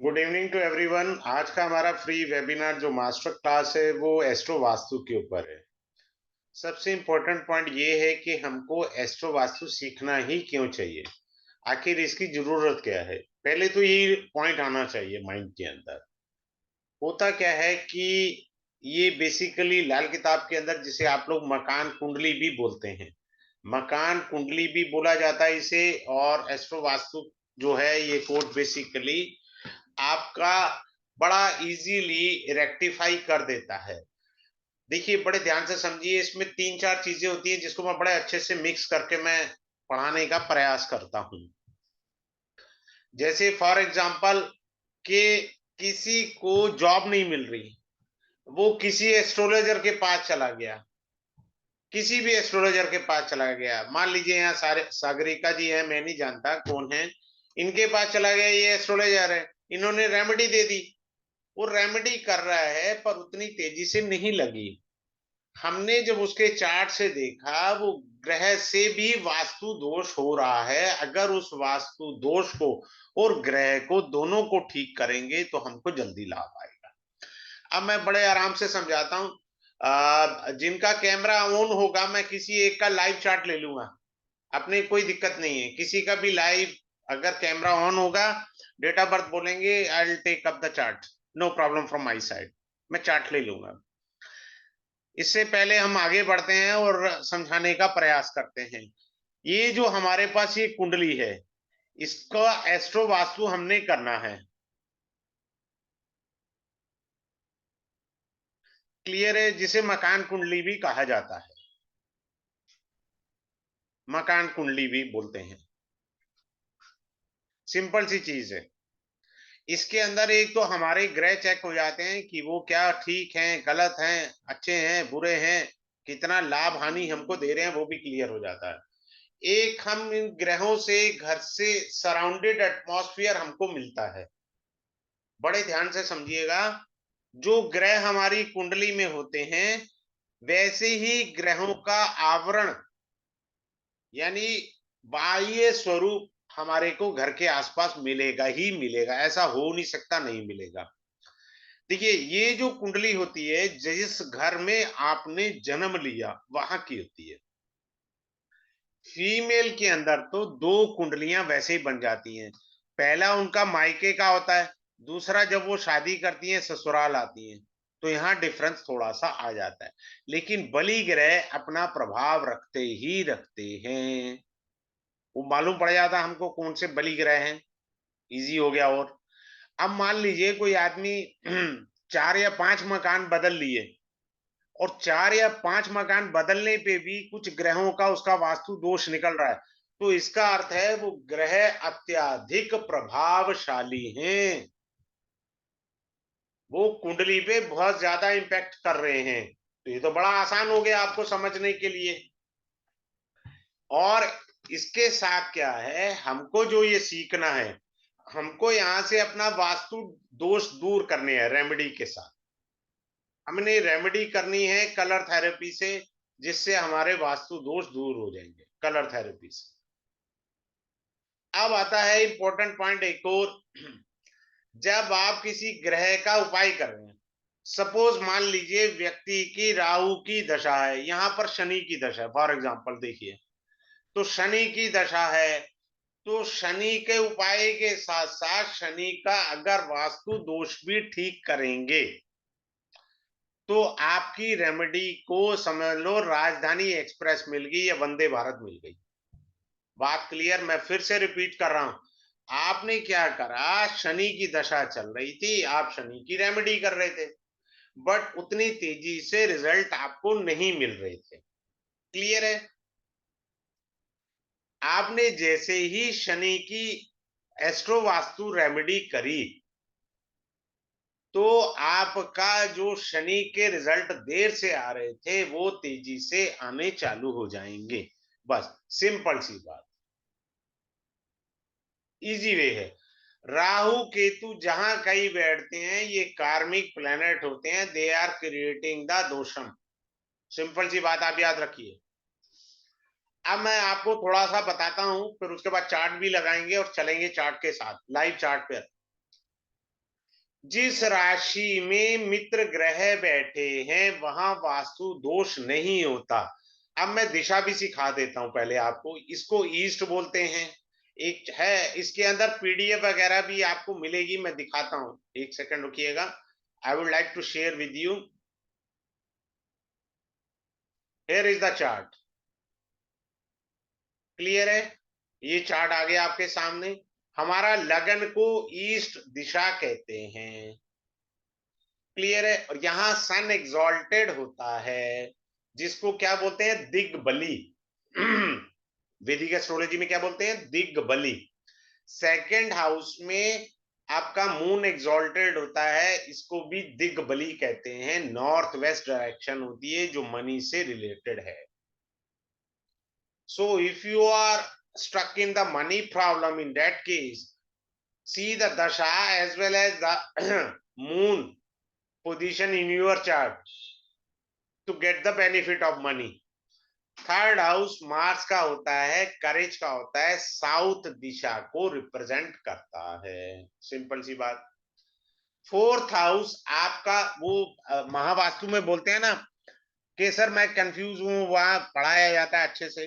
Good evening to everyone. आज का हमारा फ्री वेबिनार जो मास्टर क्लास है वो एस्ट्रो वास्तु के ऊपर है। सबसे इम्पोर्टेंट पॉइंट ये है कि हमको एस्ट्रो वास्तु सीखना ही क्यों चाहिए, आखिर इसकी जरूरत क्या है। पहले तो ये पॉइंट आना चाहिए माइंड के अंदर। होता क्या है कि ये बेसिकली लाल किताब के अंदर जिसे आप लोग मकान कुंडली भी बोलते हैं, मकान कुंडली भी बोला जाता है इसे। और एस्ट्रो वास्तु जो है ये कोड बेसिकली आपका बड़ा इजीली रेक्टिफाई कर देता है। देखिए बड़े ध्यान से समझिए, इसमें तीन चार चीजें होती हैं जिसको मैं बड़े अच्छे से मिक्स करके मैं पढ़ाने का प्रयास करता हूं। जैसे फॉर एग्जांपल कि किसी को जॉब नहीं मिल रही, वो किसी एस्ट्रोलॉजर के पास चला गया, किसी भी एस्ट्रोलॉजर के पास चला गया। मान लीजिए यहाँ सारे सागरिका जी हैं, मैं नहीं जानता कौन है, इनके पास चला गया, ये एस्ट्रोलॉजर है, इन्होंने रेमेडी दे दी। वो रेमेडी कर रहा है पर उतनी तेजी से नहीं लगी। हमने जब उसके चार्ट से देखा, वो ग्रह से भी वास्तु दोष हो रहा है। अगर उस वास्तु दोष को और ग्रह को दोनों को ठीक करेंगे तो हमको जल्दी लाभ आएगा। अब मैं बड़े आराम से समझाता हूँ। जिनका कैमरा ऑन होगा, मैं किसी एक का लाइव चार्ट ले लूंगा, अपने कोई दिक्कत नहीं है। किसी का भी लाइव अगर कैमरा ऑन होगा, डेट ऑफ बर्थ बोलेंगे, I will take up the chart, no problem from my side, मैं चार्ट ले लूंगा। इससे पहले हम आगे बढ़ते हैं और समझाने का प्रयास करते हैं। ये जो हमारे पास ये कुंडली है, इसका एस्ट्रो वास्तु हमने करना है। क्लियर है? जिसे मकान कुंडली भी कहा जाता है, मकान कुंडली भी बोलते हैं। सिंपल सी चीज है। इसके अंदर एक तो हमारे ग्रह चेक हो जाते हैं कि वो क्या ठीक हैं, गलत हैं, अच्छे हैं, बुरे हैं, कितना लाभ हानि हमको दे रहे हैं, वो भी क्लियर हो जाता है। एक हम इन ग्रहों से, घर से सराउंडेड एटमॉस्फेयर हमको मिलता है। बड़े ध्यान से समझिएगा, जो ग्रह हमारी कुंडली में होते हैं वैसे ही ग्रहों का आवरण, यानी बाह्य स्वरूप हमारे को घर के आसपास मिलेगा ही मिलेगा। ऐसा हो नहीं सकता नहीं मिलेगा। देखिए ये जो कुंडली होती है, जिस घर में आपने जन्म लिया वहां की होती है। फीमेल के अंदर तो दो कुंडलियां वैसे ही बन जाती हैं। पहला उनका मायके का होता है, दूसरा जब वो शादी करती हैं ससुराल आती हैं, तो यहाँ डिफरेंस थोड़ा सा आ जाता है। लेकिन बलि ग्रह अपना प्रभाव रखते ही रखते हैं। वो मालूम पड़ जाता है हमको कौन से बलि ग्रह हैं, इजी हो गया। और अब मान लीजिए कोई आदमी चार या पांच मकान बदल लिए, और चार या पांच मकान बदलने पे भी कुछ ग्रहों का उसका वास्तु दोष निकल रहा है, तो इसका अर्थ है वो ग्रह अत्यधिक प्रभावशाली हैं, वो कुंडली पे बहुत ज्यादा इंपैक्ट कर रहे हैं। तो ये तो बड़ा आसान हो गया आपको समझने के लिए। और इसके साथ क्या है, हमको जो ये सीखना है, हमको यहां से अपना वास्तु दोष दूर करने हैं रेमेडी के साथ। हमने रेमेडी करनी है कलर थेरेपी से, जिससे हमारे वास्तु दोष दूर हो जाएंगे कलर थेरेपी से। अब आता है इंपॉर्टेंट पॉइंट एक और। जब आप किसी ग्रह का उपाय कर रहे हैं, सपोज मान लीजिए व्यक्ति की राहु की दशा है, यहां पर शनि की दशा है फॉर एग्जांपल, देखिए तो शनि की दशा है, तो शनि के उपाय के साथ साथ शनि का अगर वास्तु दोष भी ठीक करेंगे तो आपकी रेमेडी को समझ लो राजधानी एक्सप्रेस मिल गई या वंदे भारत मिल गई। बात क्लियर? मैं फिर से रिपीट कर रहा हूं। आपने क्या करा, शनि की दशा चल रही थी, आप शनि की रेमेडी कर रहे थे, बट उतनी तेजी से रिजल्ट आपको नहीं मिल रहे थे। क्लियर है? आपने जैसे ही शनि की एस्ट्रो वास्तु रेमेडी करी, तो आपका जो शनि के रिजल्ट देर से आ रहे थे वो तेजी से आने चालू हो जाएंगे। बस सिंपल सी बात, इजी वे है। राहु केतु जहां कहीं बैठते हैं ये कार्मिक प्लेनेट होते हैं, they are creating the dosham. Simple सी बात आप याद रखिए। अब मैं आपको थोड़ा सा बताता हूं, फिर उसके बाद चार्ट भी लगाएंगे और चलेंगे चार्ट के साथ, लाइव चार्ट पे। जिस राशि में मित्र ग्रह बैठे हैं वहां वास्तु दोष नहीं होता। अब मैं दिशा भी सिखा देता हूं पहले आपको। इसको ईस्ट बोलते हैं। एक है, इसके अंदर पीडीएफ वगैरह भी आपको मिलेगी, मैं दिखाता हूं, एक सेकंड रुकिएगा। I would like to share with you. Here is the chart. Clear है? ये चार्ट आ गया आपके सामने। हमारा लगन को ईस्ट दिशा कहते हैं। क्लियर है? और यहां सन एग्जॉल्टेड होता है, जिसको क्या बोलते हैं, दिग्बली। वैदिक एस्ट्रोलॉजी में क्या बोलते हैं, दिग्बली। सेकंड हाउस में आपका मून एग्जॉल्टेड होता है, इसको भी दिग्बली कहते हैं। नॉर्थ वेस्ट डायरेक्शन होती है जो मनी से रिलेटेड है। So if you are stuck in the money problem, in that case, see the dasha as well as the moon position in your chart to get the benefit of money. Third house Mars का होता है, करेज का होता है, south दिशा को represent करता है। Simple सी बात। फोर्थ हाउस आपका वो महावास्तु में बोलते हैं ना कि सर मैं कंफ्यूज हूं, वहां पढ़ाया जाता है अच्छे से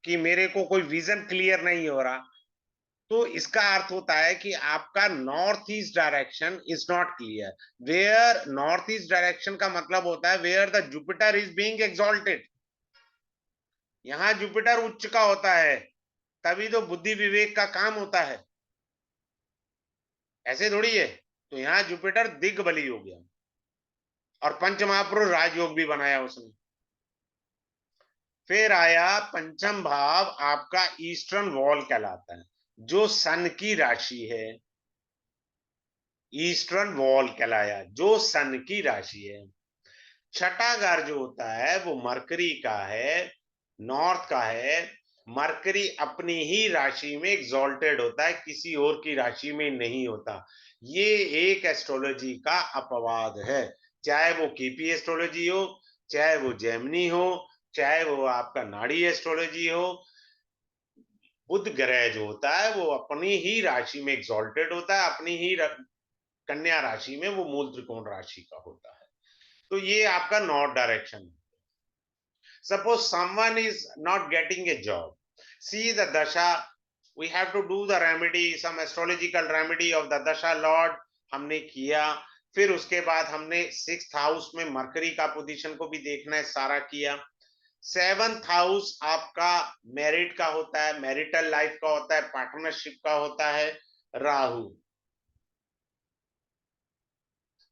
कि मेरे को कोई विजन क्लियर नहीं हो रहा। तो इसका अर्थ होता है कि आपका north east direction is not clear. Where north east direction का मतलब होता है where the Jupiter is being exalted. यहां जुपिटर उच्च का होता है, तभी तो बुद्धि विवेक का काम होता है, ऐसे थोड़ी है। तो यहां जुपिटर दिग्बली हो गया और पंच महापुरुष राजयोग भी बनाया उसने। फिर आया पंचम भाव, आपका ईस्टर्न वॉल कहलाता है, जो सन की राशि है। ईस्टर्न वॉल कहलाया जो सन की राशि है। छठा घर जो होता है वो मरकरी का है, नॉर्थ का है। मरकरी अपनी ही राशि में एग्जॉल्टेड होता है, किसी और की राशि में नहीं होता। ये एक एस्ट्रोलॉजी का अपवाद है। चाहे वो केपी एस्ट्रोलॉजी हो, चाहे वो जेमिनी हो, चाहे वो आपका नाड़ी एस्ट्रोलॉजी हो, बुध ग्रह जो होता है वो अपनी ही राशि में एग्जॉल्टेड होता है, अपनी ही कन्या राशि में वो मूल त्रिकोण राशि का होता है। तो ये आपका नॉर्थ डायरेक्शन है। Suppose someone is not getting a job, see the dasha, we have to do the remedy, some astrological remedy of the dasha lord हमने किया। फिर उसके बाद हमने सिक्स्थ हाउस में मरकरी का पोजीशन को भी देखना है, सारा किया। सेवंथ हाउस आपका मैरिड का होता है, मैरिटल लाइफ का होता है, पार्टनरशिप का होता है, राहु।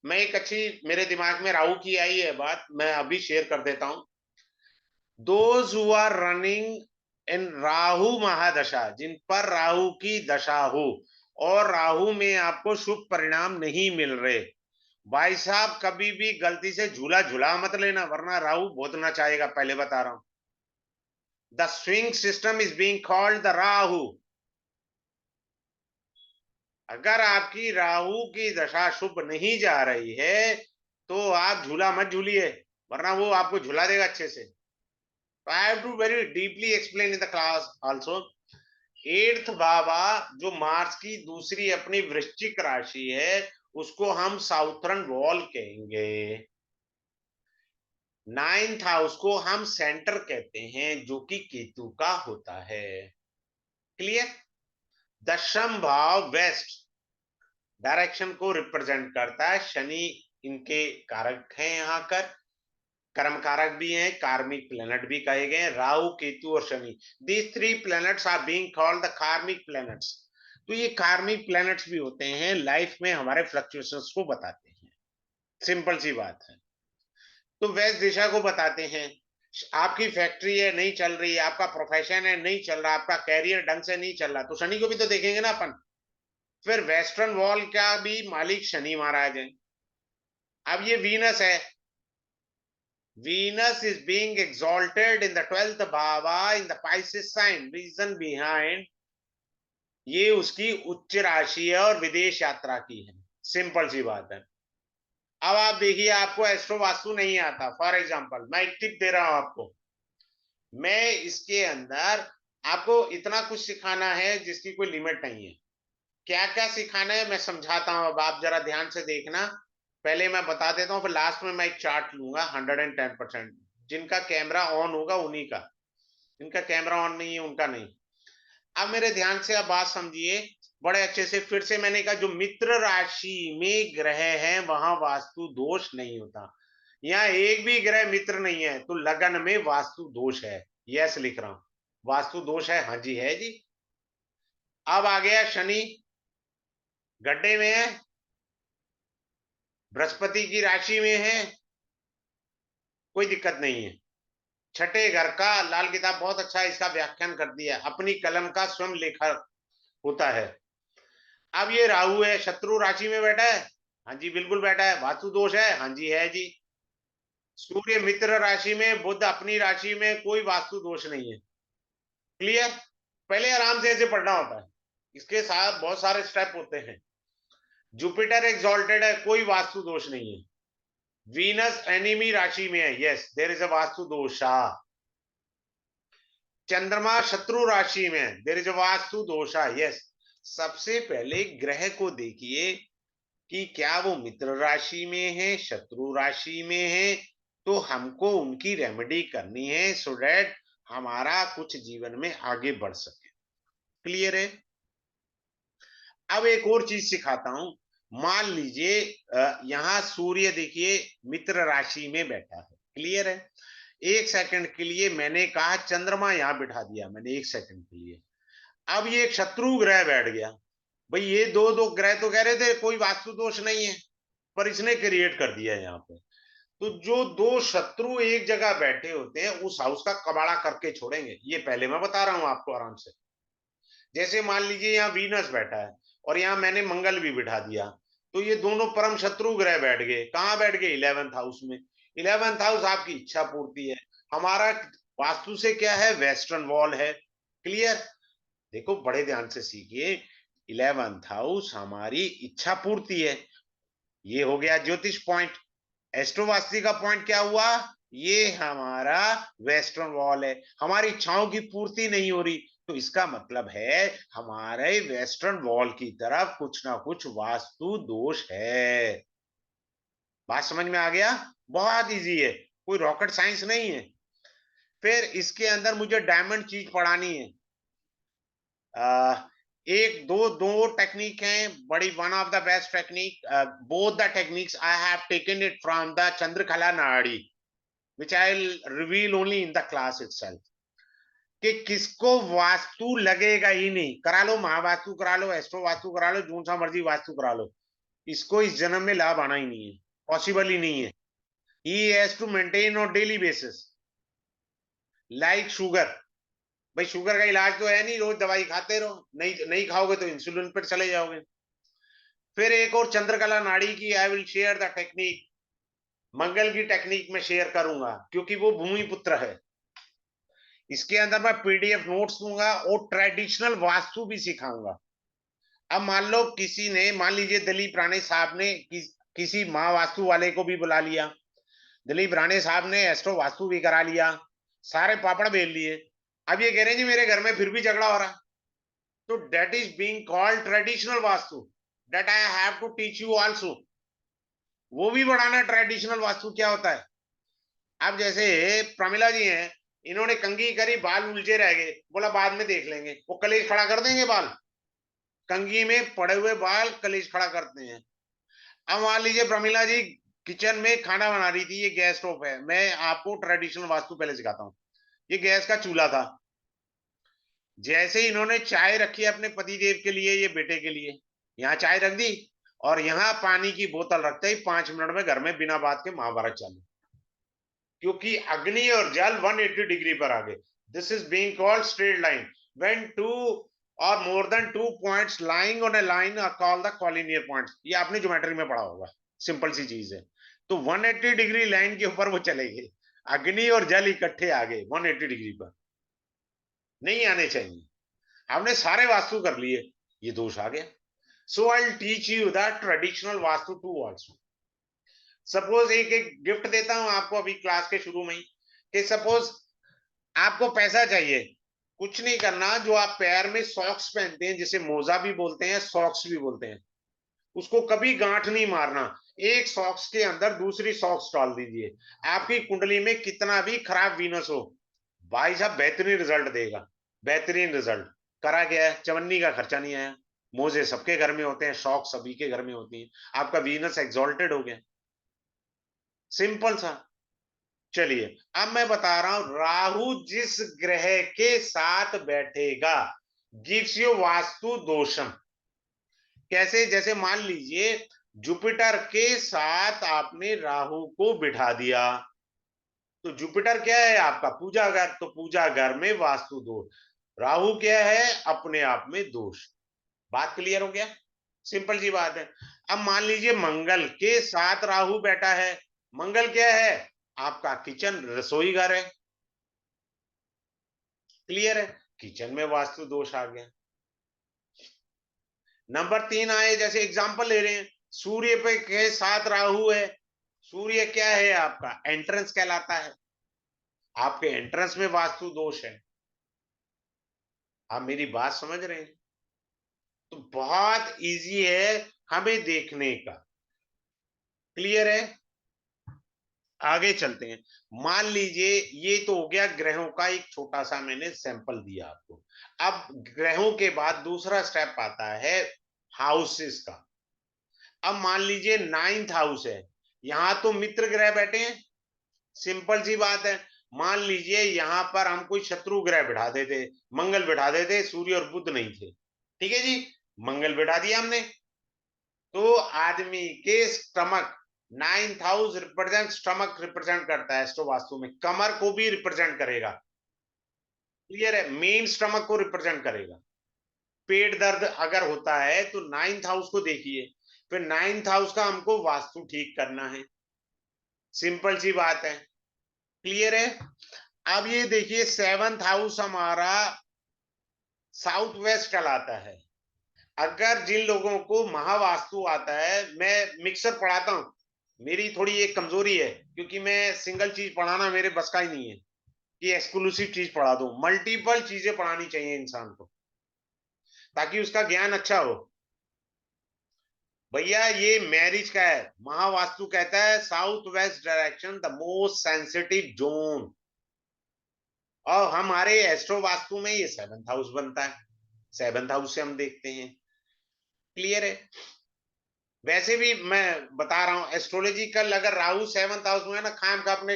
मैं एक अच्छी, मेरे दिमाग में राहु की आई है बात, मैं अभी शेयर कर देता हूं। Those who are running in Rahu महादशा, जिन पर राहु की दशा हो और राहु में आपको शुभ परिणाम नहीं मिल रहे, भाई साहब कभी भी गलती से झूला झूला मत लेना, वरना राहु बहुत नचाएगा, पहले बता रहा हूं। The swing system is being called the Rahu. अगर आपकी राहु की दशा शुभ नहीं जा रही है तो आप झूला मत झूलिए, वरना वो आपको झूला देगा अच्छे से। I have to very deeply explain in the class also. Eighth बाबा जो मार्स की दूसरी अपनी वृश्चिक राशि है, उसको हम साउथर्न वॉल कहेंगे। नाइन्थ हाउस को हम सेंटर कहते हैं, जो कि केतु का होता है। क्लियर? दशम भाव वेस्ट डायरेक्शन को रिप्रेजेंट करता है। शनि इनके कारक हैं, यहाँ कर कर्म कारक भी हैं, कार्मिक प्लैनेट भी कहे गए। राहु केतु और Shani, these three planets are being called the karmic planets. तो ये कार्मिक प्लैनेट्स भी होते हैं, लाइफ में हमारे फ्लक्चुएशंस को बताते हैं। सिंपल सी बात है। तो वेस्ट दिशा को बताते हैं। आपकी फैक्ट्री है नहीं चल रही, आपका प्रोफेशन है नहीं चल रहा, आपका कैरियर ढंग से नहीं चल रहा, तो शनि को भी तो देखेंगे ना अपन। फिर वेस्टर्न वॉल का भी मालिक शनि महाराज है। अब ये वीनस है, Venus is being exalted in the 12th bhava in the Pisces sign. Reason behind, ये उसकी उच्च राशि है और विदेश यात्रा की है। सिंपल सी बात है। अब आप देखिए, आपको एस्ट्रो वास्तु नहीं आता, फॉर एग्जांपल मैं एक टिप दे रहा हूं आपको। मैं इसके अंदर आपको इतना कुछ सिखाना है जिसकी कोई लिमिट नहीं है। क्या क्या सिखाना है मैं समझाता हूं, अब आप जरा ध्यान से देखना। पहले मैं बता देता हूँ, फिर लास्ट में मैं एक चार्ट लूंगा 110%। जिनका कैमरा ऑन होगा उन्हीं का, जिनका कैमरा ऑन नहीं है उनका नहीं। अब मेरे ध्यान से अब बात समझिए बड़े अच्छे से। फिर से मैंने कहा जो मित्र राशि में ग्रह हैं वहां वास्तु दोष नहीं होता। यहाँ एक भी ग्रह मित्र नहीं है तो लगन में वास्तु दोष है। यस लिख रहा हूं, वास्तु दोष है, हाँ जी है जी। अब आ गया शनि गड्ढे में है, बृहस्पति की राशि में है, कोई दिक्कत नहीं है। छठे घर का लाल किताब बहुत अच्छा इसका व्याख्यान कर दिया, अपनी कलम का स्वयं लेखा होता है। अब ये राहु है, शत्रु राशि में बैठा है, हाँ जी बिल्कुल बैठा है, वास्तु दोष है, हाँ जी है जी। सूर्य मित्र राशि में, बुध अपनी राशि में, कोई वास्तु दोष नहीं है। क्लियर? पहले आराम से ऐसे पढ़ना होता है, इसके साथ बहुत सारे स्टेप होते हैं। जुपिटर एक्सॉल्टेड है, कोई वास्तु दोष नहीं है। वीनस एनिमी राशि में है, yes there is a vastu dosha. चंद्रमा शत्रु राशि में है, देयर इज अ वास्तु दोषा, यस। सबसे पहले ग्रह को देखिए कि क्या वो मित्र राशि में है, शत्रु राशि में है, तो हमको उनकी रेमेडी करनी है सो दैट हमारा कुछ जीवन में आगे बढ़ सके। क्लियर है? अब एक और चीज सिखाता हूं। मान लीजिए यहां सूर्य देखिए मित्र राशि में बैठा है। क्लियर है? एक सेकंड के लिए मैंने कहा चंद्रमा यहां बिठा दिया मैंने, एक सेकंड के लिए। अब ये एक शत्रु ग्रह बैठ गया। भाई ये दो दो ग्रह तो कह रहे थे कोई वास्तु दोष नहीं है, पर इसने क्रिएट कर दिया यहाँ पे। तो जो दो शत्रु एक जगह बैठे होते हैं उस हाउस का कबाड़ा करके छोड़ेंगे, ये पहले मैं बता रहा हूं आपको आराम से। जैसे मान लीजिए यहाँ वीनस बैठा है और यहाँ मैंने मंगल भी बिठा दिया, तो ये दोनों परम शत्रु ग्रह बैठ गए। कहाँ बैठ गए? 11th हाउस में। 11th हाउस आपकी इच्छा पूर्ति है। हमारा वास्तु से क्या है? वेस्टर्न वॉल है। क्लियर? देखो बड़े ध्यान से सीखिए। 11th हाउस हमारी इच्छा पूर्ति है, ये हो गया ज्योतिष पॉइंट। एस्ट्रोवास्ती का पॉइंट क्या हुआ? ये हमारा वेस्टर्न वॉल है। हमारी इच्छाओं की पूर्ति नहीं हो रही, तो इसका मतलब है हमारे वेस्टर्न वॉल की तरफ कुछ ना कुछ वास्तु दोष है। बात समझ में आ गया? बहुत इजी है, कोई रॉकेट साइंस नहीं है। फिर इसके अंदर मुझे डायमंड चीज पढ़ानी है। एक दो दो टेक्निक हैं बड़ी, one of the best technique, both the techniques I have taken it from the Chandrakala नाड़ी, which I'll reveal only in the class itself। कि किसको वास्तु लगेगा ही नहीं, करा लो महावास्तु करा लो, एस्ट्रो वास्तु करा लो, जो सा मर्जी वास्तु करा लो, इसको इस जन्म में लाभ आना ही नहीं है, पॉसिबल ही नहीं है। He has to maintain on daily basis, like sugar. भाई शुगर का इलाज तो है नहीं रोज दवाई खाते रहो, नहीं नहीं खाओगे तो इंसुलिन पर चले जाओगे। फिर एक और चंद्रकला नाड़ी की I will share the technique, मंगल की टेक्निक में शेयर करूंगा क्योंकि वो भूमि पुत्र है। इसके अंदर मैं पीडीएफ नोट्स दूंगा और ट्रेडिशनल वास्तु भी सिखाऊंगा। अब मान लो किसी ने, मान लीजिए दिलीप राणे साहब ने किसी माँ वास्तु वाले को भी बुला लिया, दिलीप राणे साहब ने एस्ट्रो वास्तु भी करा लिया, सारे पापड़ बेल लिए। अब ये कह रहे हैं जी मेरे घर में फिर भी झगड़ा हो रहा, तो that is being called traditional vastu, that I have to teach you also. वो भी बढ़ाना ट्रेडिशनल वास्तु क्या होता है। अब जैसे प्रमिला जी हैं, इन्होंने कंघी करी, बाल उलझे रह गए, बोला बाद में देख लेंगे, वो कलेश खड़ा कर देंगे बाल, कंघी में पड़े हुए बाल कलेश खड़ा करते हैं। अब मान लीजिए प्रमिला जी किचन में खाना बना रही थी, ये गैस स्टोव है, मैं आपको ट्रेडिशनल वास्तु पहले सिखाता हूँ। ये गैस का चूल्हा था, जैसे ही इन्होंने चाय रखी अपने पतिदेव के लिए, ये बेटे के लिए, यहाँ चाय रख दी और यहाँ पानी की बोतल रखते ही 5 मिनट में घर में बिना बात के महाभारत चालू, क्योंकि अग्नि और जल 180 डिग्री पर आ गए। This is being called straight line. When two or more than 2 points lying on a line are called the collinear points. ये आपने ज्योमेट्री में पढ़ा होगा, सिंपल सी चीज है। तो 180 डिग्री लाइन के ऊपर वो चले गए, अग्नि और जल इकट्ठे आ गए 180 डिग्री पर, नहीं आने चाहिए। हमने सारे वास्तु कर लिए, ये दोष आ गया। So I teach you the traditional vastu too also. Suppose एक एक गिफ्ट देता हूं आपको अभी क्लास के शुरू में ही, कि सपोज आपको पैसा चाहिए कुछ नहीं करना, जो आप पैर में सॉक्स पहनते हैं, जिसे मोजा भी बोलते हैं, सॉक्स भी बोलते हैं, उसको कभी गांठ नहीं मारना। एक सॉक्स के अंदर दूसरी सॉक्स डाल दीजिए। आपकी कुंडली में कितना भी खराब वीनस हो, भाई साहब बेहतरीन रिजल्ट देगा, बेहतरीन रिजल्ट। करा गया है, चवन्नी का खर्चा नहीं आया। मोजे सबके घर में होते हैं, शौक सभी के घर में होती है। आपका वीनस एक्सॉल्टेड हो गया, सिंपल सा। चलिए, अब मैं बता रहा हूं राहु जिस ग्रह के साथ बैठेगा गिव्स यू वास्तु दोषम। कैसे? जैसे मान लीजिए जुपिटर के साथ आपने राहु को बिठा दिया, तो जुपिटर क्या है आपका पूजा घर, तो पूजा घर में वास्तु दोष। राहु क्या है? अपने आप में दोष। बात क्लियर हो गया? सिंपल सी बात है। अब मान लीजिए मंगल के साथ राहु बैठा है। मंगल क्या है? आपका किचन, रसोई घर है। क्लियर है? किचन में वास्तु दोष आ गया। नंबर 3 आए, जैसे एग्जांपल ले रहे हैं, सूर्य पे के साथ राहु है। सूर्य क्या है आपका? एंट्रेंस कहलाता है। आपके एंट्रेंस में वास्तु दोष है। आप मेरी बात समझ रहे हैं? तो बहुत इजी है हमें देखने का। क्लियर है? आगे चलते हैं। मान लीजिए ये तो हो गया ग्रहों का एक छोटा सा मैंने सैंपल दिया आपको। अब ग्रहों के बाद दूसरा स्टेप आता है हाउसेस का। अब मान लीजिए 9th हाउस है, यहां तो मित्र ग्रह बैठे हैं। सिंपल सी बात है। मान लीजिए यहां पर हम कोई शत्रु ग्रह बिठा देते, मंगल बिठा देते, सूर्य और बुध नहीं थे, ठीक है जी, मंगल बिठा दिया हमने, तो आदमी के stomach, 9th house represent stomach, represent करता है एस्ट्रो वास्तु में, कमर को भी रिप्रेजेंट करेगा। क्लियर है? मेन स्टमक को रिप्रेजेंट करेगा। पेट दर्द अगर होता है तो 9th हाउस को देखिए, फिर 9th हाउस का हमको वास्तु ठीक करना है। सिंपल सी बात है। क्लियर है? अब ये देखिए 7th हाउस हमारा साउथ वेस्ट कहलाता है। अगर जिन लोगों को महावास्तु आता है, मैं मिक्सर पढ़ाता हूं, मेरी थोड़ी एक कमजोरी है, क्योंकि मैं सिंगल चीज पढ़ाना मेरे बस का ही नहीं है कि एक्सक्लूसिव चीज पढ़ा दूं। मल्टीपल चीजें पढ़ानी चाहिए इंसान को, ताकि उसका ज्ञान अच्छा हो। भैया ये मैरिज का है, महावास्तु कहता है south west direction the most sensitive zone, और हमारे एस्ट्रो वास्तु में ये 7th हाउस बनता है। 7th हाउस से हम देखते हैं। क्लियर है? वैसे भी मैं बता रहा हूं, एस्ट्रोलॉजिकल अगर राहु 7th हाउस में है ना, खाम का अपने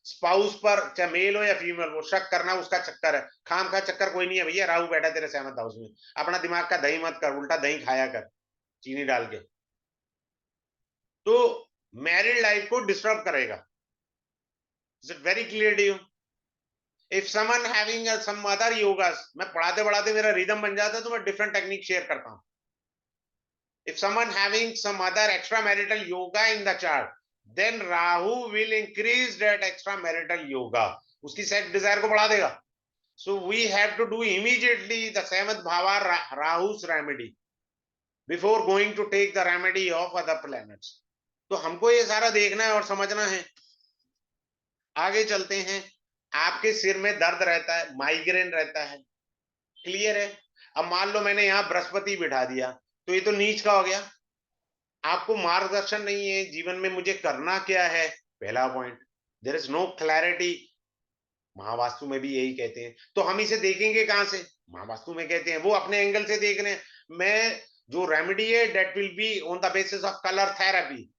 स्पाउस पर, चाहे मेल हो या फीमेल, वो शक करना उसका चक्कर है। खाम का चक्कर कोई नहीं है भैया, राहु बैठा तेरे 7th हाउस में। अपना दिमाग का दही मत कर, उल्टा दही खाया कर चीनी डाल के, तो मैरिड लाइफ को डिस्टर्ब करेगा। Is it very clear to you? If someone having some other yogas, मैं पढ़ाते पढ़ाते मेरा रिदम बन जाता है, तो मैं डिफरेंट टेक्निक शेयर करता हूं। If someone having some other extramarital yoga in the chart, then Rahu will increase that extramarital yoga. उसकी सेक्स डिजायर को बढ़ा देगा। So we have to do immediately the 7th bhava Rahu's remedy before going to take the remedy of other planets. तो हमको ये सारा देखना है और समझना है। आगे चलते हैं। आपके सिर में दर्द रहता है, माइग्रेन रहता है। क्लियर है? अब मान लो मैंने यहां बृहस्पति बिठा दिया, तो ये तो नीच का हो गया। आपको मार्गदर्शन नहीं है जीवन में मुझे करना क्या है। पहला point, there is no clarity. Mahavastu में भी यही कहते हैं, तो हम इसे देखेंगे कहां से? महावास्तु में कहते हैं, वो अपने एंगल से देख रहे हैं। मैं जो रेमेडी है that will be on the basis of colour therapy,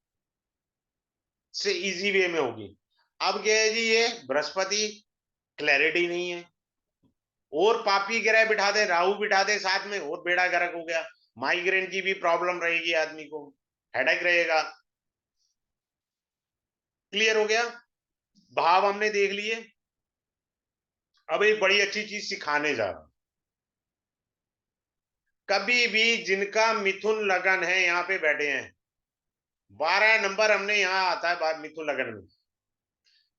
से इजी वे में होगी। अब क्या है जी, ये बृहस्पति क्लैरिटी नहीं है, और पापी ग्रह बिठा दे, राहु बिठा दे साथ में, और बेड़ा गर्क हो गया। माइग्रेन की भी प्रॉब्लम रहेगी आदमी को, हेडेक रहेगा। क्लियर हो गया? भाव हमने देख लिए। अब एक बड़ी अच्छी चीज सिखाने जा रहा हूं। कभी भी जिनका मिथुन लगन है, यहां पे बैठे हैं, 12 नंबर हमने यहां आता है मिथुन लगन में।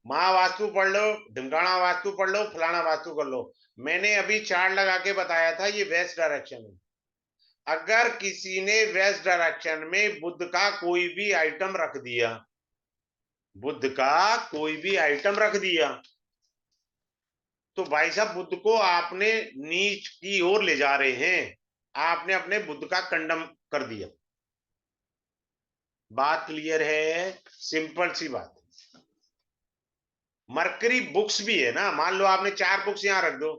महावास्तु पढ़ लो, ढिमकाना वास्तु पढ़ लो, फलाना वास्तु कर लो। मैंने अभी चार्ट लगा के बताया था, ये वेस्ट डायरेक्शन है। अगर किसी ने वेस्ट डायरेक्शन में बुध का कोई भी आइटम रख दिया, बुध का कोई भी आइटम रख दिया, तो भाई साहब बुध को आपने नीच की ओर ले जा रहे हैं, आपने अपने बुध का कंडम कर दिया। बात क्लियर है, सिंपल सी बात। मरकरी बुक्स भी है ना, मान लो आपने 4 बुक्स यहां रख दो,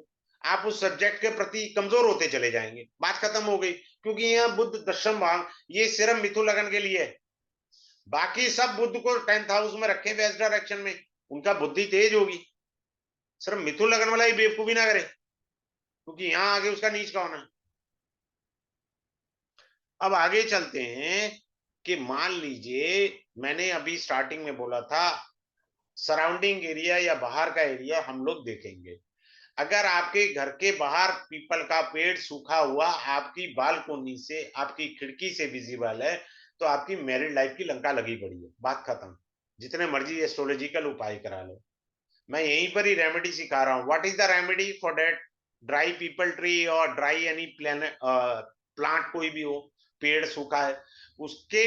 आप उस सब्जेक्ट के प्रति कमजोर होते चले जाएंगे, बात खत्म हो गई। क्योंकि यहाँ बुध दशम भाव, ये सिर्फ मिथुन लगन के लिए है। बाकी सब बुध को 10th हाउस में रखें वेस्ट डायरेक्शन में, उनका बुद्धि तेज होगी। सिर्फ मिथुन लगन वाला ही बेवकूफी ना करे, क्योंकि यहां आगे उसका नीच का होना है। अब आगे चलते हैं कि मान लीजिए मैंने अभी स्टार्टिंग में बोला था सराउंडिंग एरिया या बाहर का एरिया हम लोग देखेंगे। अगर आपके घर के बाहर पीपल का पेड़ सूखा हुआ आपकी बालकोनी से, आपकी खिड़की से विजिबल है, तो आपकी मैरिड लाइफ की लंका लगी पड़ी है, बात खत्म। जितने मर्जी एस्ट्रोलॉजिकल उपाय करा लो, मैं यहीं पर ही रेमेडी सिखा रहा हूँ। What is the remedy for that? Dry people tree और ड्राई एनी प्लांट कोई भी हो, पेड़ सूखा है, उसके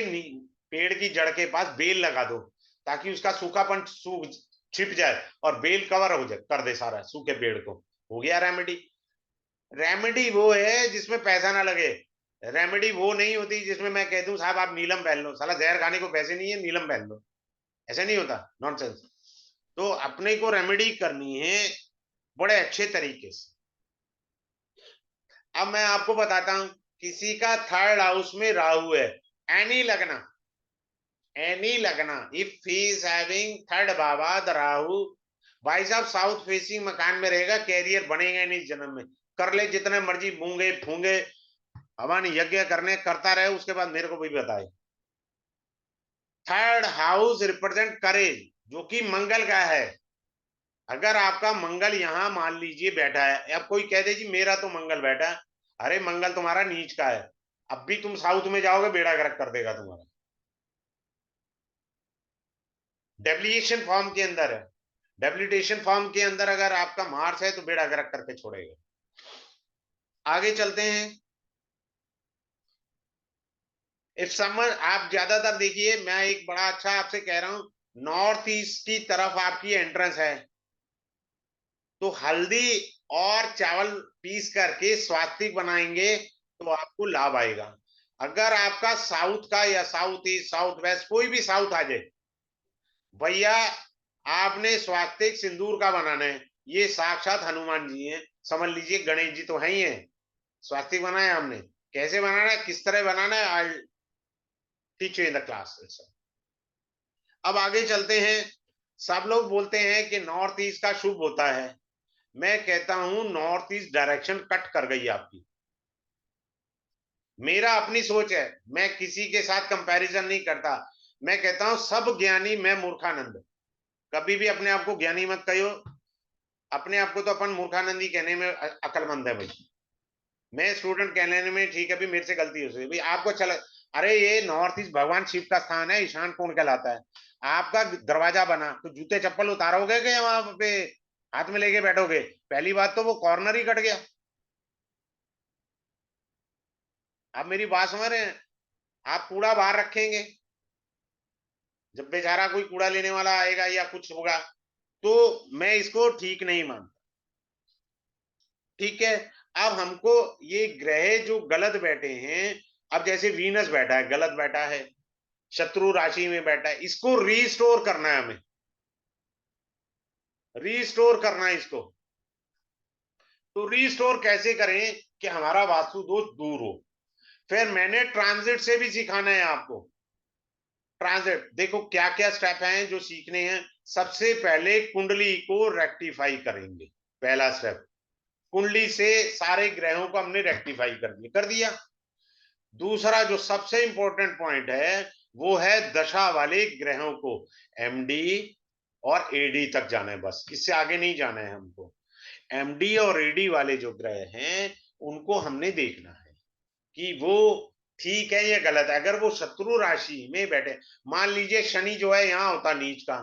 पेड़ की जड़ के पास बेल लगा दो, ताकि उसका सूखापन सूख छिप जाए और बेल कवर हो जाए, कर दे सारा सूखे पेड़ को। हो गया रेमेडी। रेमेडी वो है जिसमें पैसा ना लगे। रेमेडी वो नहीं होती जिसमें मैं कह दूं साहब आप नीलम पहन लो, साला जहर खाने को पैसे नहीं है, नीलम पहन लो। ऐसा नहीं होता, नॉनसेंस। तो अपने को रेमेडी करनी है बड़े अच्छे तरीके से। अब मैं आपको बताता हूं, किसी का 3rd हाउस में राहु है, एनी लगना, एनी लगना, if he is having 3rd Baba the Rahu, भाई साहब साउथ फेसिंग मकान में रहेगा, कैरियर बनेगा नहीं इस जन्म में। कर ले जितने मर्जी मूंगे फूंगे हवन यज्ञ करने, करता रहे, उसके बाद मेरे को भी बताए। 3rd हाउस रिप्रेजेंट करेज, जो कि मंगल का है। अगर आपका मंगल यहां मान लीजिए बैठा है, अब कोई कह दे जी मेरा तो मंगल बैठा है, अरे मंगल तुम्हारा नीच का है, अब भी तुम साउथ में जाओगे बेड़ा गर्क कर देगा तुम्हारा। डेब्लिएशन फॉर्म के अंदर है, डेब्लिटेशन फॉर्म के अंदर अगर आपका मार्स है तो बेड़ा गर्क करके छोड़ेगा। आगे चलते हैं। इफ समवन, आप ज्यादातर देखिए, मैं एक बड़ा अच्छा आपसे कह रहा हूं, नॉर्थ ईस्ट की तरफ आपकी एंट्रेंस है, तो हल्दी और चावल पीस करके स्वास्तिक बनाएंगे तो आपको लाभ आएगा। अगर आपका साउथ का या साउथ ईस्ट साउथ वेस्ट कोई भी साउथ आ जाए, भैया आपने स्वास्तिक सिंदूर का बनाना है, ये साक्षात हनुमान जी हैं, समझ लीजिए गणेश जी तो है ही है। स्वास्तिक बनाया हमने, कैसे बनाना है किस तरह बनाना है, आई teach you in the class. अब आगे चलते हैं। सब लोग बोलते हैं कि नॉर्थ ईस्ट का शुभ होता है, मैं कहता हूं नॉर्थ ईस्ट डायरेक्शन कट कर गई आपकी। मेरा अपनी सोच है, मैं किसी के साथ कंपैरिजन नहीं करता। मैं कहता हूं सब ज्ञानी मैं मूर्खानंद। कभी भी अपने आप को ज्ञानी मत कहियो, अपने आप को तो अपन मूर्खानंद ही कहने में अकलमंद है भाई। मैं स्टूडेंट कहने में ठीक है, भी मेरे से गलती हो सकती भाई, आपको चल, अरे ये नॉर्थ ईस्ट भगवान शिव का स्थान है, ईशान कौन कहलाता है। आपका दरवाजा बना तो जूते चप्पल उतारोगे क्या वहां पे हाथ में लेके बैठोगे? पहली बात तो वो कॉर्नर ही कट गया। आप मेरी बात समझ रहे हैं? आप कूड़ा बाहर रखेंगे, जब बेचारा कोई कूड़ा लेने वाला आएगा या कुछ होगा, तो मैं इसको ठीक नहीं मानता। ठीक है। अब हमको ये ग्रह जो गलत बैठे हैं, अब जैसे वीनस बैठा है, गलत बैठा है, शत्रु राशि में बैठा है, इसको रीस्टोर करना है हमें, रीस्टोर करना है इसको। तो रीस्टोर कैसे करें कि हमारा वास्तु दोष दूर हो? फिर मैंने ट्रांजिट से भी सिखाना है आपको। ट्रांजिट देखो क्या क्या स्टेप हैं जो सीखने हैं। सबसे पहले कुंडली को रेक्टिफाई करेंगे, पहला स्टेप। कुंडली से सारे ग्रहों को हमने रेक्टिफाई कर दिया। दूसरा जो सबसे इंपॉर्टेंट पॉइंट है वो है दशा वाले ग्रहों को एमडी और एडी तक जाना है, बस इससे आगे नहीं जाना है हमको। एमडी और एडी वाले जो ग्रह हैं उनको हमने देखना है कि वो ठीक है या गलत है। अगर वो शत्रु राशि में बैठे, मान लीजिए शनि जो है यहाँ होता नीच का,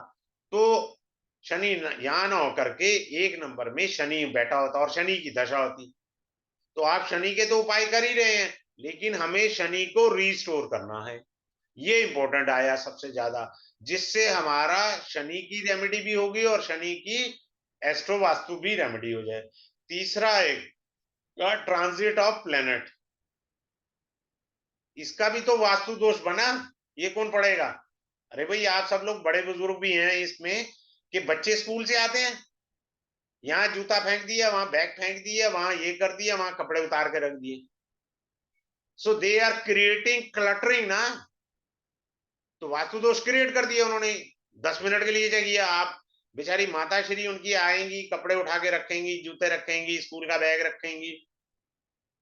तो शनि यहाँ ना होकर के 1 नंबर में शनि बैठा होता और शनि की दशा होती, तो आप शनि के तो उपाय कर ही रहे हैं, लेकिन हमें शनि को रीस्टोर करना है। ये इंपॉर्टेंट आया सबसे ज्यादा, जिससे हमारा शनि की रेमेडी भी होगी और शनि की एस्ट्रो वास्तु भी रेमेडी हो जाए। तीसरा एक ट्रांजिट ऑफ प्लेनेट, इसका भी तो वास्तु दोष बना, ये कौन पढ़ेगा? अरे भाई आप सब लोग बड़े बुजुर्ग भी हैं इसमें, कि बच्चे स्कूल से आते हैं, यहाँ जूता फेंक दिया, वहां बैग फेंक दिया, वहां ये कर दिया, वहां कपड़े उतार के रख दिए। सो दे आर क्रिएटिंग क्लटरिंग ना, तो वास्तु दोष क्रिएट कर दिया उन्होंने। 10 मिनट के लिए चाहिए आप, बेचारी माता श्री उनकी आएंगी, कपड़े उठा के रखेंगी, जूते रखेंगी, स्कूल का बैग रखेंगी।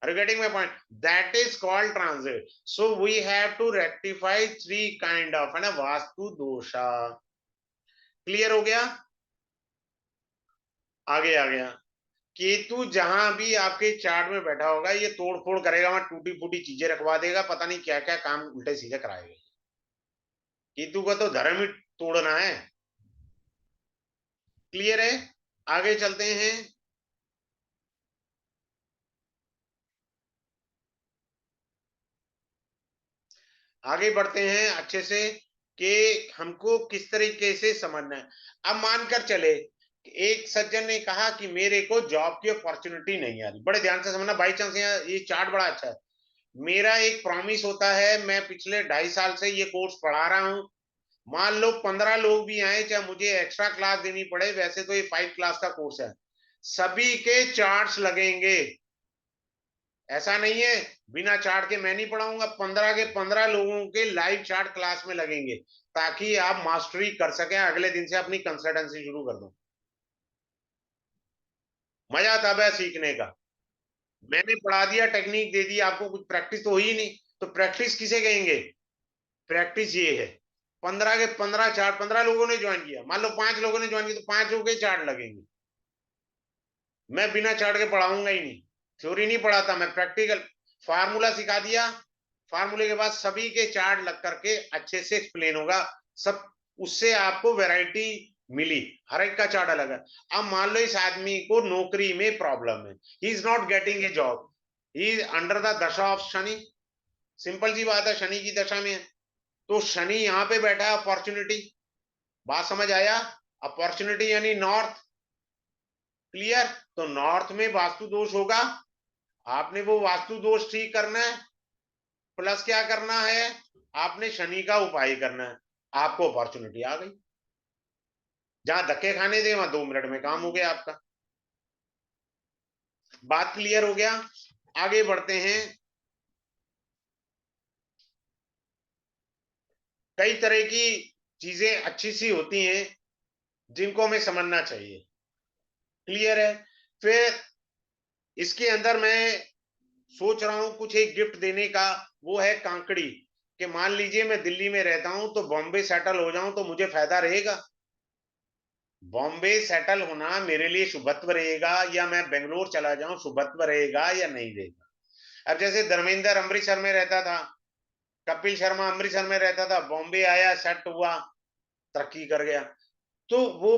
Are you getting my point? That is called transit. So we have to rectify three kind of है ना वास्तु दोषा। क्लियर हो गया? आगे आ गया। केतु जहां भी आपके चार्ट में बैठा होगा ये तोड़ फोड़ करेगा, वहां टूटी फूटी चीजें रखवा देगा, पता नहीं क्या क्या काम उल्टे सीधे कराएगा। केतु का तो धर्म ही तोड़ना है। क्लियर है? आगे चलते हैं। आगे बढ़ते हैं अच्छे से, कि हमको किस तरीके से समझना है। अब मानकर चले एक सज्जन ने कहा कि मेरे को जॉब की अपॉर्चुनिटी नहीं आ रही, बड़े ध्यान से समझना, बाई चांस ये चार्ट बड़ा अच्छा है। मेरा एक प्रॉमिस होता है, मैं पिछले 2.5 साल से ये कोर्स पढ़ा रहा हूं, मान लो 15 लोग भी आए, चाहे मुझे एक्स्ट्रा क्लास देनी पड़े, वैसे तो ये 5 क्लास का कोर्स है, सभी के चार्ट्स लगेंगे। ऐसा नहीं है बिना चार्ट के मैं नहीं पढ़ाऊंगा, 15 के 15 लोगों के लाइव चार्ट क्लास में लगेंगे, ताकि आप मास्टरी कर सकें, अगले दिन से अपनी कंसल्टेंसी शुरू कर दो। मजा तब है सीखने का। मैंने पढ़ा दिया, टेक्निक दे दी आपको, कुछ प्रैक्टिस तो हुई नहीं, तो प्रैक्टिस किसे कहेंगे? प्रैक्टिस ये है। 15 के 15 चार्ट, 15 लोगों ने ज्वाइन किया, मान लो 5 लोगों ने ज्वाइन किया, तो 5 लोगों के चार्ट लगेंगे। मैं बिना चार्ट के पढ़ाऊंगा ही नहीं, थ्योरी नहीं पढ़ाता, मैं प्रैक्टिकल फार्मूला सिखा दिया, फार्मूले के बाद सभी के चार्ट लग करके अच्छे से एक्सप्लेन होगा सब, उससे आपको वैरायटी मिली, हर एक का चार्ट अलग है। अब मान लो इस आदमी को नौकरी में प्रॉब्लम है, he is not getting a job, he is under the दशा ऑफ शनि, सिंपल सी बात है, शनि की दशा में है, तो शनि यहाँ पे बैठा है, अपॉर्चुनिटी, बात समझ आया? अपॉर्चुनिटी यानी नॉर्थ। क्लियर? तो नॉर्थ में वास्तु दोष होगा, आपने वो वास्तु दोष ठीक करना है, प्लस क्या करना है, आपने शनि का उपाय करना है, आपको अपॉर्चुनिटी आ गई। जहां धक्के खाने थे वहां 2 मिनट में काम हो गया आपका। बात क्लियर हो गया? आगे बढ़ते हैं। कई तरह की चीजें अच्छी सी होती हैं जिनको हमें समझना चाहिए। क्लियर है? फिर इसके अंदर मैं सोच रहा हूं कुछ एक गिफ्ट देने का, वो है कांकड़ी, कि मान लीजिए मैं दिल्ली में रहता हूं तो बॉम्बे सेटल हो जाऊं तो मुझे फायदा रहेगा? बॉम्बे सेटल होना मेरे लिए शुभत्व रहेगा, या मैं बेंगलोर चला जाऊं शुभत्व रहेगा या नहीं रहेगा? अब जैसे धर्मेंद्र अमृतसर में रहता था, कपिल शर्मा अमृतसर में रहता था, बॉम्बे आया, सेट हुआ, तरक्की कर गया, तो वो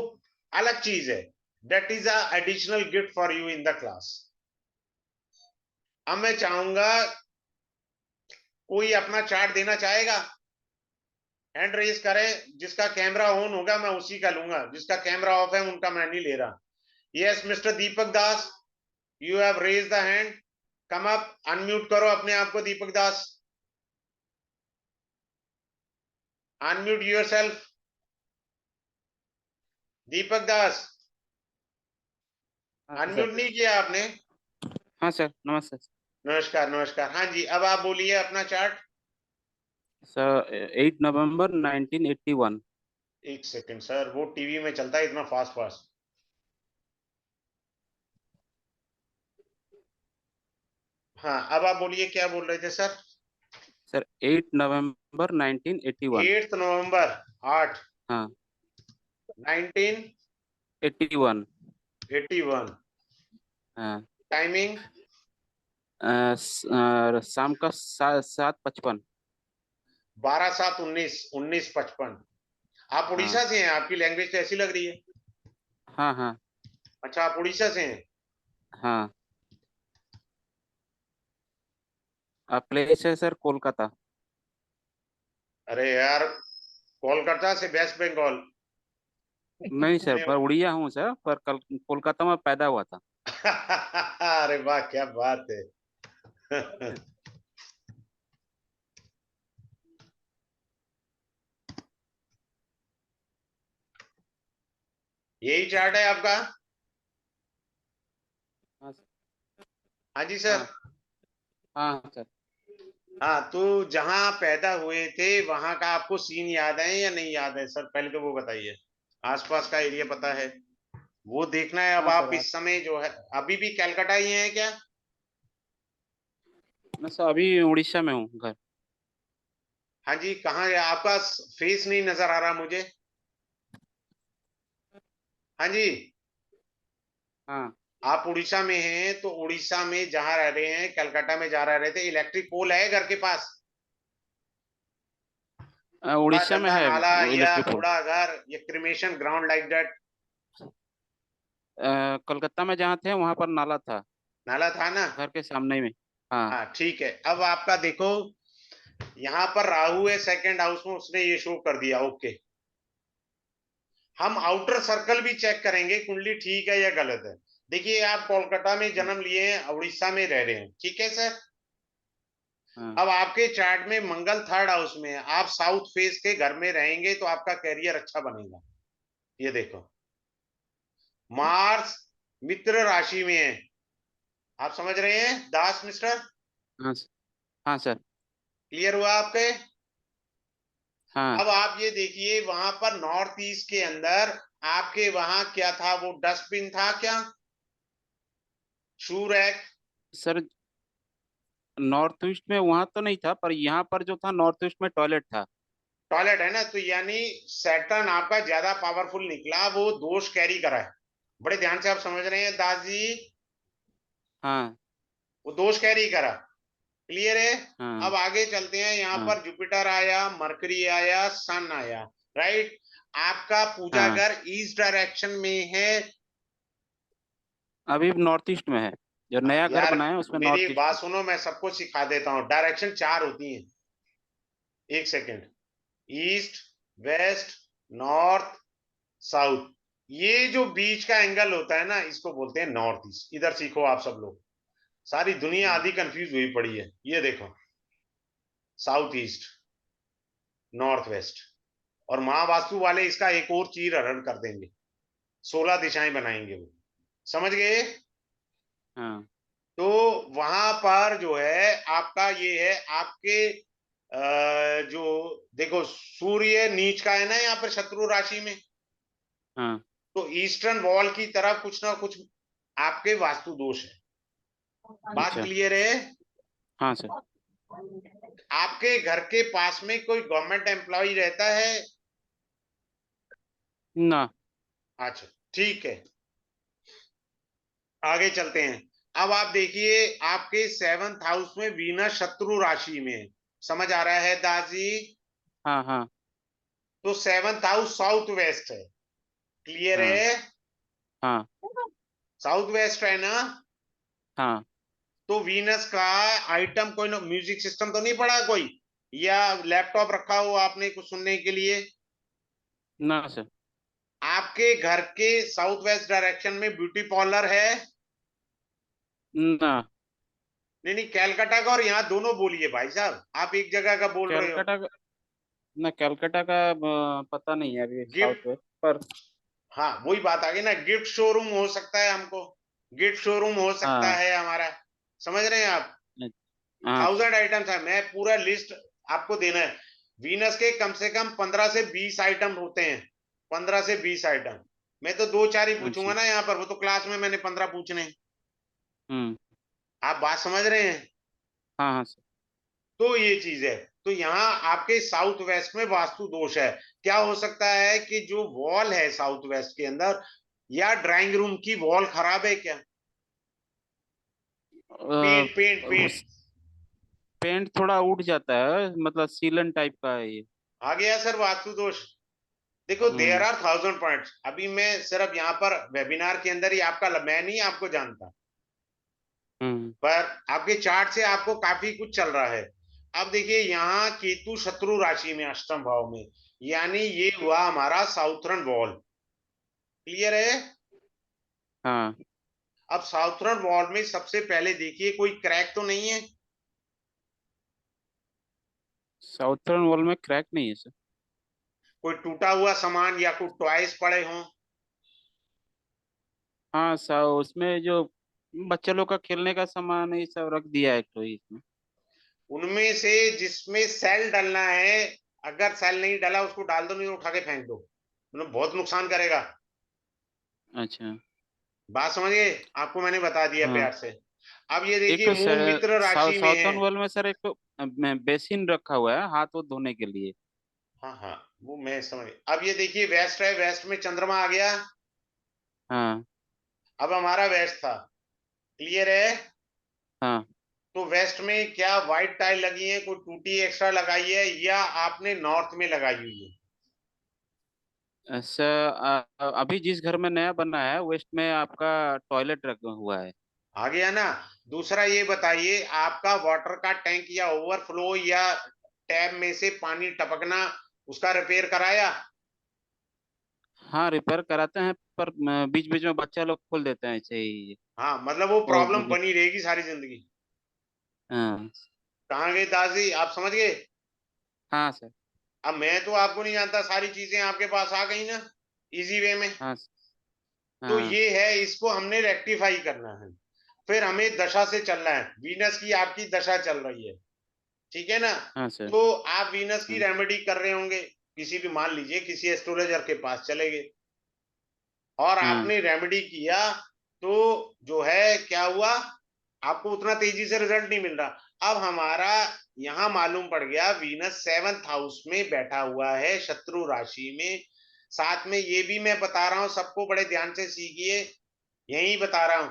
अलग चीज है। That is a additional gift for you in the class. अब मैं चाहूंगा कोई अपना चार्ट देना चाहेगा? हैंड रेज करें, जिसका कैमरा ऑन होगा मैं उसी का लूंगा, जिसका कैमरा ऑफ है उनका मैं नहीं ले रहा। Yes mister Deepak Das, you have raise the hand, come up, unmute करो अपने आप को दीपक दास, अनम्यूट योरसेल्फ। दीपक दास, हाँ अनम्यूट सर। नहीं किया आपने? हाँ सर, नमस्ते नमस्कार नमस्कार, हाँ जी, अब आप बोलिए अपना चार्ट। सर। 8 नवंबर 1981। एक सेकंड सर, वो टीवी में चलता है इतना फास्ट फास्ट। हाँ अब आप बोलिए, क्या बोल रहे थे सर? सर 8 नवंबर 1981। 8 नवंबर, 8, हाँ, 81। 1981। हाँ। टाइमिंग? शाम का 7:55। 12/7/19, 1955। आप हाँ उड़ीसा से हैं, आपकी लैंग्वेज तो ऐसी लग रही है। हाँ हाँ अच्छा, आप उड़ीसा से हैं। हाँ। प्लेस है सर कोलकाता। अरे यार, कोलकाता से वेस्ट बंगाल, नहीं सर, मैं पर उड़िया हूँ सर, पर कल कोलकाता में पैदा हुआ था। अरे वाह, क्या बात है। यही चार्ट है आपका? हाँ सर। हाँ जी सर। हाँ हाँ सर। हाँ, तो जहां पैदा हुए थे वहां का आपको सीन याद है या नहीं याद है सर? पहले तो वो बताइए। आसपास का एरिया पता है? वो देखना है। अब हाँ सर, आप इस समय जो है, अभी भी कलकत्ता ही हैं क्या? मैं सर अभी उड़ीसा में हूँ घर। हाँ जी, कहाँ है आपका? फेस नहीं नजर आ रहा मुझे। हाँ जी। हाँ। आप उड़ीसा में हैं, तो उड़ीसा में जहां रह रहे हैं, कलकत्ता में जहाँ रह रहे थे, इलेक्ट्रिक पोल है घर के पास? कूड़ा उड़ीसा में धंधा है नाला या इलेक्ट्रिक पोल। कूड़ा घर या cremation ground like that? Calcutta में जहाँ थे वहां पर नाला था, नाला था ना? घर के सामने में। हाँ। हाँ ठीक है। अब आपका देखो, यहाँ पर राहु है सेकंड हाउस में, उसने ये शो कर दिया। ओके, हम आउटर सर्कल भी चेक करेंगे कुंडली ठीक है या गलत है। देखिए, आप कोलकाता में जन्म लिए हैं, उड़ीसा में रह रहे हैं, ठीक है सर। हाँ। अब आपके चार्ट में मंगल थर्ड हाउस में है, आप साउथ फेस के घर में रहेंगे तो आपका कैरियर अच्छा बनेगा। ये देखो, मार्स मित्र राशि में है। आप समझ रहे हैं दास मिस्टर? हाँ हाँ सर। क्लियर हुआ आपके? हाँ अब आप ये देखिए, वहां पर नॉर्थ ईस्ट के अंदर आपके वहां क्या था? वो डस्टबिन था क्या? Shoe rack? Sir, north east में वहां तो नहीं था, पर यहाँ पर जो था नॉर्थ ईस्ट में टॉयलेट था। टॉयलेट है ना? तो यानी सैटर्न आपका ज्यादा पावरफुल निकला, वो दोष कैरी करा है। बड़े ध्यान से आप समझ रहे हैं दास जी? हाँ वो दोष कैरी करा। क्लियर है? हाँ अब आगे चलते हैं। यहाँ हाँ पर जुपिटर आया, मरकरी आया, सन आया। राइट। आपका पूजा हाँ। घर ईस्ट डायरेक्शन में है। अभी नॉर्थ ईस्ट में है, जो नया घर यार, बनाए उसमें मेरी नॉर्थ एक ईस्ट बात में। सुनो, मैं सबको सिखा देता हूँ। डायरेक्शन चार होती हैं। एक second. East, west, north, south. ये जो बीच का एंगल होता है ना, इसको बोलते हैं नॉर्थ ईस्ट। इधर सीखो आप सब लोग। सारी दुनिया हम्म। आधी कंफ्यूज हुई पड़ी है। ये देखो, साउथ ईस्ट, नॉर्थ वेस्ट। और महावास्तु वाले इसका एक और चीर हरण कर देंगे। 16 दिशाएं बनाएंगे वो। समझ गए? हाँ तो वहां पर जो है आपका ये है, आपके जो देखो, सूर्य नीच का है ना यहाँ पर शत्रु राशि में। हाँ। तो ईस्टर्न वॉल की तरफ कुछ ना कुछ आपके वास्तु दोष है। बात अच्छा। क्लियर है? हाँ सर। आपके घर के पास में कोई गवर्नमेंट एम्प्लॉय रहता है? ना। अच्छा, ठीक है। आगे चलते हैं। अब आप देखिए, आपके सेवंथ हाउस में वीनस शत्रु राशि में है। समझ आ रहा है दास जी? हाँ हाँ तो सेवंथ हाउस साउथ वेस्ट है। क्लियर हाँ है? हाँ साउथ वेस्ट है ना? हाँ। तो वीनस का आइटम कोई ना, म्यूजिक सिस्टम तो नहीं पड़ा कोई, या लैपटॉप रखा हो आपने कुछ सुनने के लिए? ना सर। आपके घर के साउथ वेस्ट डायरेक्शन में ब्यूटी पार्लर है? ना। नहीं नहीं, कैलकाटा का और यहाँ दोनों बोलिए भाई साहब, आप एक जगह का बोल रहे हो। कैलकाटा का, ना कैलकाटा का पता नहीं है अभी साउथ गिफ्ट, वेस्ट पर। हाँ वही बात आ गई ना, गिफ्ट शोरूम हो सकता है हमको, गिफ्ट शोरूम हो सकता हाँ। है हमारा। समझ रहे हैं आप? हाँ 1000 आइटम्स है, मैं पूरा लिस्ट आपको देना है। वीनस के कम से कम 15 से 20 आइटम होते हैं। 15 से 20 आइटम। मैं तो दो चार ही अच्छा। पूछूंगा ना यहाँ पर, वो तो क्लास में मैंने 15 पूछने हैं। हम्म। आप बात समझ रहे हैं? हाँ हाँ सर। तो ये चीज है। तो यहाँ आपके साउथ वेस्ट में वास्तु दोष है। क्या हो सकता है कि जो वॉल है साउथ वेस्ट के अंदर, या ड्राइंग रूम की वॉल खराब है क्या? Paint paint paint. उस पेंट थोड़ा उठ जाता है, मतलब सीलन टाइप का है ये। आ गया सर वास्तु दोष। देखो, देयर हम्म आर 1000 पॉइंट्स। अभी मैं सिर्फ यहाँ पर वेबिनार के अंदर ही आपका, मैं नहीं आपको जानता, हम्म। पर आपके चार्ट से आपको काफी कुछ चल रहा है। अब देखिए, यहाँ केतु शत्रु राशि में अष्टम भाव में, यानी ये हुआ हमारा साउथर्न वॉल। क्लियर है? हाँ, अब साउथर्न वॉल में सबसे पहले देखिए कोई क्रैक तो नहीं है? साउथर्न वॉल में क्रैक नहीं है सर। कोई टूटा हुआ सामान या कोई टॉयज पड़े हों? हाँ सर, उसमें जो बच्चे लोग का खेलने का सामान है ये सब रख दिया है तो इसमें। उनमें से जिसमें सेल डलना है, अगर सेल नहीं डला उसको डाल दो, नहीं तो उठा के फेंक दो, मतलब बहुत नुकसान करेगा। अच्छा। बात समझ गए? आपको मैंने बता दिया हाँ, प्यार से। अब ये एक देखिए तो मून मित्र राशि में है। साउथर्न वॉल में सर एक तो बेसिन रखा हुआ है हाथ वो धोने के लिए। हाँ हाँ, वो मैं समझ। अब ये देखिए वेस्ट है, वेस्ट में चंद्रमा आ गया। हाँ। अब हमारा वेस्ट था, क्लियर है? हाँ तो वेस्ट में क्या व्हाइट टाइल लगी है, कोई टूटी एक्स्ट्रा लगाई है, या आपने नॉर्थ में लगाई हुई है? सर, अभी जिस घर में नया बना है वेस्ट में आपका टॉयलेट रखा हुआ है। आ गया ना? दूसरा ये बताइए, आपका वाटर का टैंक या ओवरफ्लो या टैब में से पानी टपकना, उसका रिपेयर कराया? हाँ, रिपेयर कराते हैं पर बीच बीच में बच्चा लोग खोल देते हैं ऐसे ही। हाँ, मतलब वो वो प्रॉब्लम बनी रहेगी सारी जिंदगी। हाँ। कहाँ गए दादी, आप समझ गए? हाँ सर। अब मैं तो आपको नहीं जानता, सारी चीजें आपके पास आ गई ना, इजी वे में। हाँ। तो हाँ। ये है, इसको हमने रेक्टिफाई करना है। फिर हमें दशा से चलना है, वीनस की आपकी दशा चल रही है, ठीक है ना? हाँ सर। तो आप वीनस की हाँ। रेमेडी कर रहे होंगे, किसी भी, मान लीजिए किसी एस्ट्रोलॉजर के पास चले गए और हाँ। आपने रेमेडी किया, तो जो है क्या हुआ, आपको उतना तेजी से रिजल्ट नहीं मिल रहा। अब हमारा यहां मालूम पड़ गया वीनस 7th हाउस में बैठा हुआ है, शत्रु राशि में। साथ में ये भी मैं बता रहा हूं सबको, बड़े ध्यान से सीखिए, यही बता रहा हूं,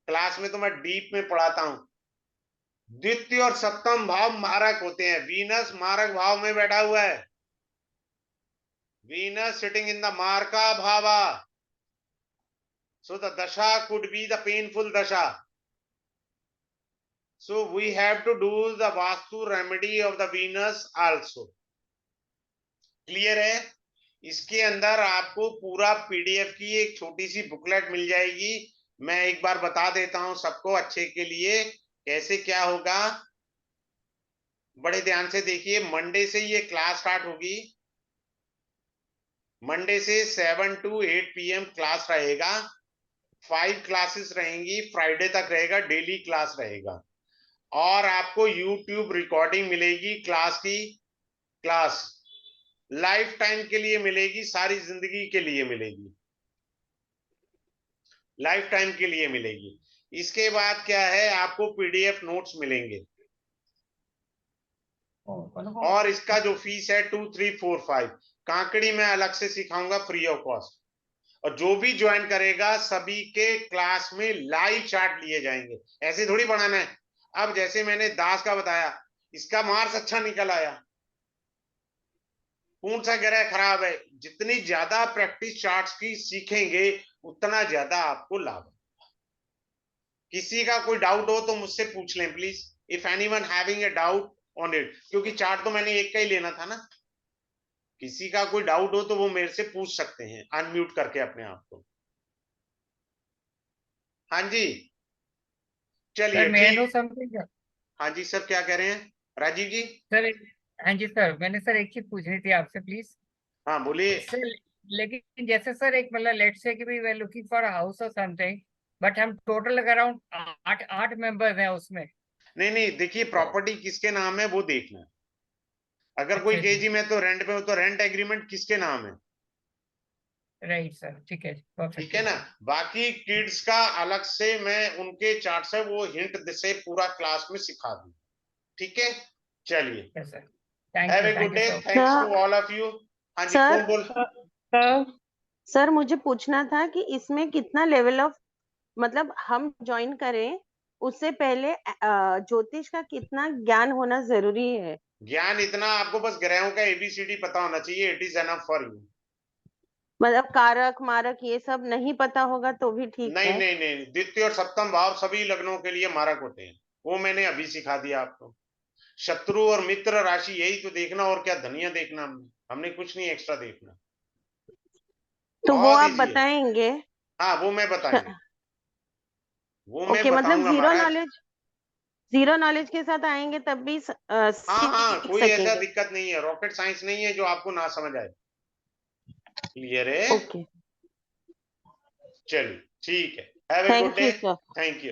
क्लास में तो मैं डीप में पढ़ाता हूं। द्वितीय और सप्तम भाव मारक होते हैं, वीनस मारक भाव में बैठा हुआ है। Venus sitting in the maraka bhava, so the dasha could be the painful dasha. So we have to do the vastu remedy of the Venus also. Clear है? इसके अंदर आपको पूरा पीडीएफ की एक छोटी सी बुकलेट मिल जाएगी। मैं एक बार बता देता हूं सबको अच्छे के लिए, कैसे क्या होगा। बड़े ध्यान से देखिए, मंडे से ये क्लास स्टार्ट होगी। मंडे से 7 to 8 PM क्लास रहेगा। 5 क्लासेस रहेंगी, फ्राइडे तक रहेगा, डेली क्लास रहेगा। और आपको YouTube रिकॉर्डिंग मिलेगी क्लास की, क्लास लाइफ टाइम के लिए मिलेगी, सारी जिंदगी के लिए मिलेगी, लाइफ टाइम के लिए मिलेगी। इसके बाद क्या है, आपको पीडीएफ नोट्स मिलेंगे। और इसका जो फीस है 2345, कांकड़ी में अलग से सिखाऊंगा फ्री ऑफ कॉस्ट। और जो भी ज्वाइन करेगा सभी के क्लास में लाइव चार्ट लिए जाएंगे, ऐसे थोड़ी पढ़ाना है। अब जैसे मैंने दास का बताया, इसका मार्क्स अच्छा निकल आया, कौन सा ग्रह खराब है, जितनी ज्यादा प्रैक्टिस चार्ट्स की सीखेंगे उतना ज्यादा आपको लाभ है। किसी का कोई डाउट हो तो मुझसे पूछ लें please, if anyone having a doubt on it, क्योंकि चार्ट तो मैंने एक का ही लेना था ना। किसी का कोई डाउट हो तो वो मेरे से पूछ सकते हैं अनम्यूट करके अपने आप को। हाँ जी, सर चलिए मैं आई नो ठीक। समथिंग हाँ जी सर, क्या कह रहे हैं राजीव जी? सर। हाँ जी सर, मैंने सर एक चीज पूछनी थी आपसे प्लीज हाँ बोलिए। सर। लेकिन जैसे सर एक मतलब लेट्स से कि भी वे लुकिंग फॉर हाउस और समथिंग, बट हम टोटल अराउंड आठ आठ मेंबर्स हैं उसमें। नहीं नहीं, देखिए तो प्रॉपर्टी किसके नाम है वो देखना है। अगर कोई अच्छा जी, केजी में तो रेंट पे हो तो रेंट एग्रीमेंट किसके नाम है, राइट सर, ठीक है, ठीक है परफेक्टली ना? सर। बाकी किड्स का अलग से मैं उनके चार्ट से वो हिंट से पूरा क्लास में सिखा दूं, ठीक है? चलिए, yes sir, have a thank good you day, so much. Thanks to sir all of you. हाँ जी, सर कौन बोल? सर सर मुझे पूछना था कि इसमें कितना लेवल ऑफ, मतलब हम ज्वाइन करें उससे पहले ज्योतिष का कितना ज्ञान होना जरूरी है? ज्ञान इतना, आपको बस ग्रहों का एबीसीडी पता होना चाहिए, it is enough for you. मतलब कारक मारक ये सब नहीं पता होगा तो भी ठीक नहीं है? नहीं नहीं, द्वितीय और सप्तम भाव सभी लग्नों के लिए मारक होते हैं, वो मैंने अभी सिखा दिया आपको। शत्रु और मित्र राशि यही तो देखना, और क्या धनिया देखना, हमने कुछ नहीं एक्स्ट्रा देखना। तो वो बहुत आप easy है। बताएंगे? हाँ, वो मैं बताएंगे, वो मैं ओके, मतलब बताऊंगा महाराज। जीरो नॉलेज के साथ आएंगे तब भी हाँ हाँ, सीख कोई ऐसा सकेंगे? दिक्कत नहीं है, रॉकेट साइंस नहीं है जो आपको ना समझ आए। क्लियर है? ओके, चलिए ठीक है, have a good thank day. You sir. Thank you.